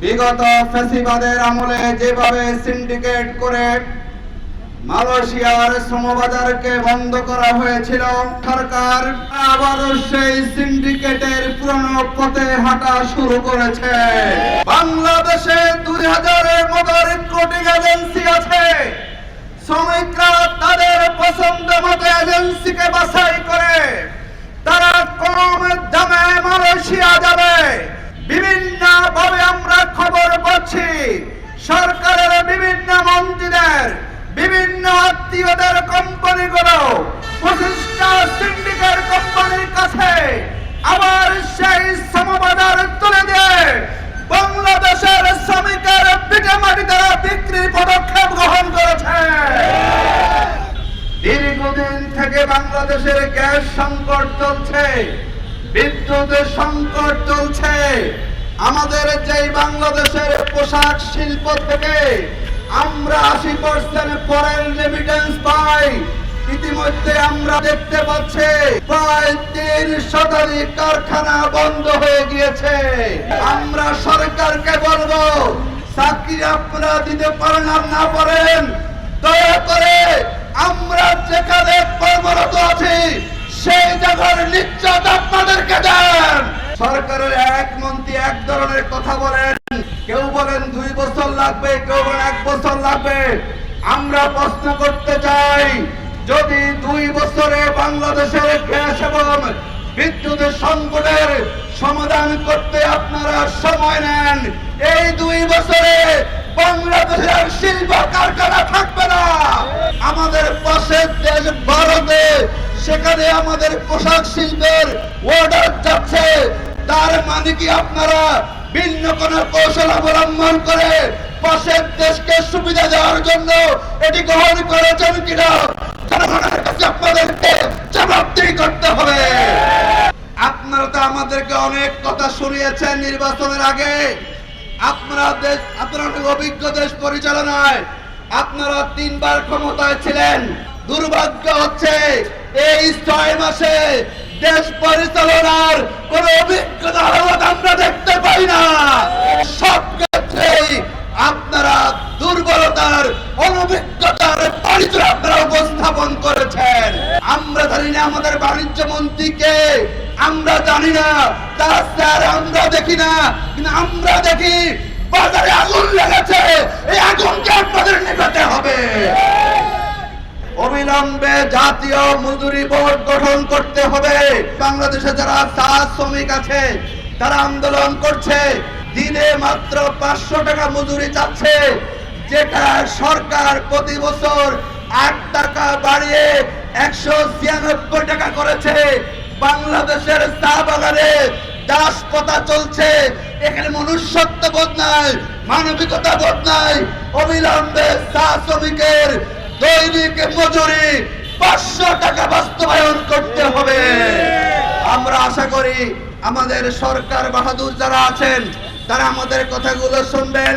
বিগত ফ্যাসিবাদের আমলে যেভাবে সিন্ডিকেট করে মালয়েশিয়ার শ্রমবাজারকে বন্ধ করা হয়েছিল, সরকার আবারও সেই সিন্ডিকেটের পুরনো পথে হাঁটা শুরু করেছে। বাংলাদেশে 2000-এর মতো রিক্রুটিং এজেন্সি আছে। শ্রমিকরা তাদের পছন্দ মতো এজেন্সিকে বাছাই করে তারা কম দামে মালয়েশিয়া যাবে। বিভিন্ন ভাবে আমরা খবর পাচ্ছি সরকারের বিভিন্ন মন্ত্রীদের, বিভিন্ন আত্মীয়দের কোম্পানিগুলো 25টা সিন্ডিকেট কোম্পানির কাছে আবার সেই শ্রমবাজার তুলে দিয়ে বাংলাদেশের শ্রমিকের পিঠে মাটি দ্বারা বিক্রির পদক্ষেপ গ্রহণ করেছে। দীর্ঘদিন থেকে বাংলাদেশের গ্যাস সংকট চলছে, বিদ্যুতের সংকট চলছে। আমাদের যেই বাংলাদেশের পোশাক শিল্প থেকে আমরা 80% ফরেন রেমিটেন্স পাই, ইতিমধ্যে আমরা দেখতে পাচ্ছি প্রায় 3 শতাধিক কারখানা বন্ধ হয়ে গিয়েছে। আমরা সরকারকে বলবো, চাকরি আপনারা দিতে পারেন আর না পারেন, দয়া করে আমরা যেখানে কর্মরত আছি সেই জায়গার নিশ্চয় আপনাদেরকে দেন। সরকারের এক মন্ত্রী এক ধরনের কথা বলেন, কেউ বলেন 2 বছর লাগবে, কেউ বলেন 1 বছর লাগবে। আমরা প্রশ্ন করতে চাই, যদি 2 বছরে বাংলাদেশের গ্যাস এবং বিদ্যুতের সংকটের সমাধান করতে আপনারা সময় নেন, এই 2 বছরে বাংলাদেশের শিল্প কারখানা থাকবে না। আমাদের পাশের দেশ ভারতে, সেখানে আমাদের পোশাক শিল্পের অর্ডার যাচ্ছে। তার মানে কি আপনারা ভিন্ন কোন কৌশল অবলম্বন করে পাশের দেশকে সুবিধা দেওয়ার জন্য এটি গ্রহণ করেছেন কিনা জনগণের কাছে আপনাদেরকে জবাবদিহি করতে হবে। আপনারা তো আমাদেরকে অনেক কথা শুনিয়েছেন নির্বাচনের আগে। আপনারা অনেক অভিজ্ঞ দেশ পরিচালনায় আপনারা 3 বার ক্ষমতায় ছিলেন। দুর্ভাগ্য হচ্ছে এই 6 মাসে দেশ পরিচালনার কোন অভিজ্ঞতা আমরা দেখতে পাই না। সব ক্ষেত্রেই আপনারা দুর্বলতার, অনভিজ্ঞতার পরিচয় আপনারা উপস্থাপন করেছেন। আমরা জানি না আমাদের বাণিজ্য মন্ত্রীকে, আমরা জানি না তার স্যার, আমরা দেখি না, কিন্তু আমরা দেখি বাজারে আগুন লেগেছে, এই আগুনকে আপনাদের নিভাতে হবে। অবিলম্বে জাতীয় মজুরি বোর্ড গঠন করতে হবে। বাংলাদেশে যারা চা শ্রমিক আছে তারা আন্দোলন করছে, দিনে মাত্র 500 টাকা মজুরি চাচ্ছে, যেটা সরকার প্রতি বছর 8 টাকা বাড়িয়ে 196 টাকা করেছে। বাংলাদেশের চা বাগানে দাসপ্রথা চলছে, এখানে মনুষ্যত্ব বোধ নাই, মানবিকতা বোধ নাই। অবিলম্বে চা শ্রমিকের দৈনিক মজুরি 500 টাকা বাস্তবায়ন করতে হবে। আমরা আশা করি আমাদের সরকার বাহাদুর যারা আছেন তারা আমাদের কথাগুলো শুনবেন।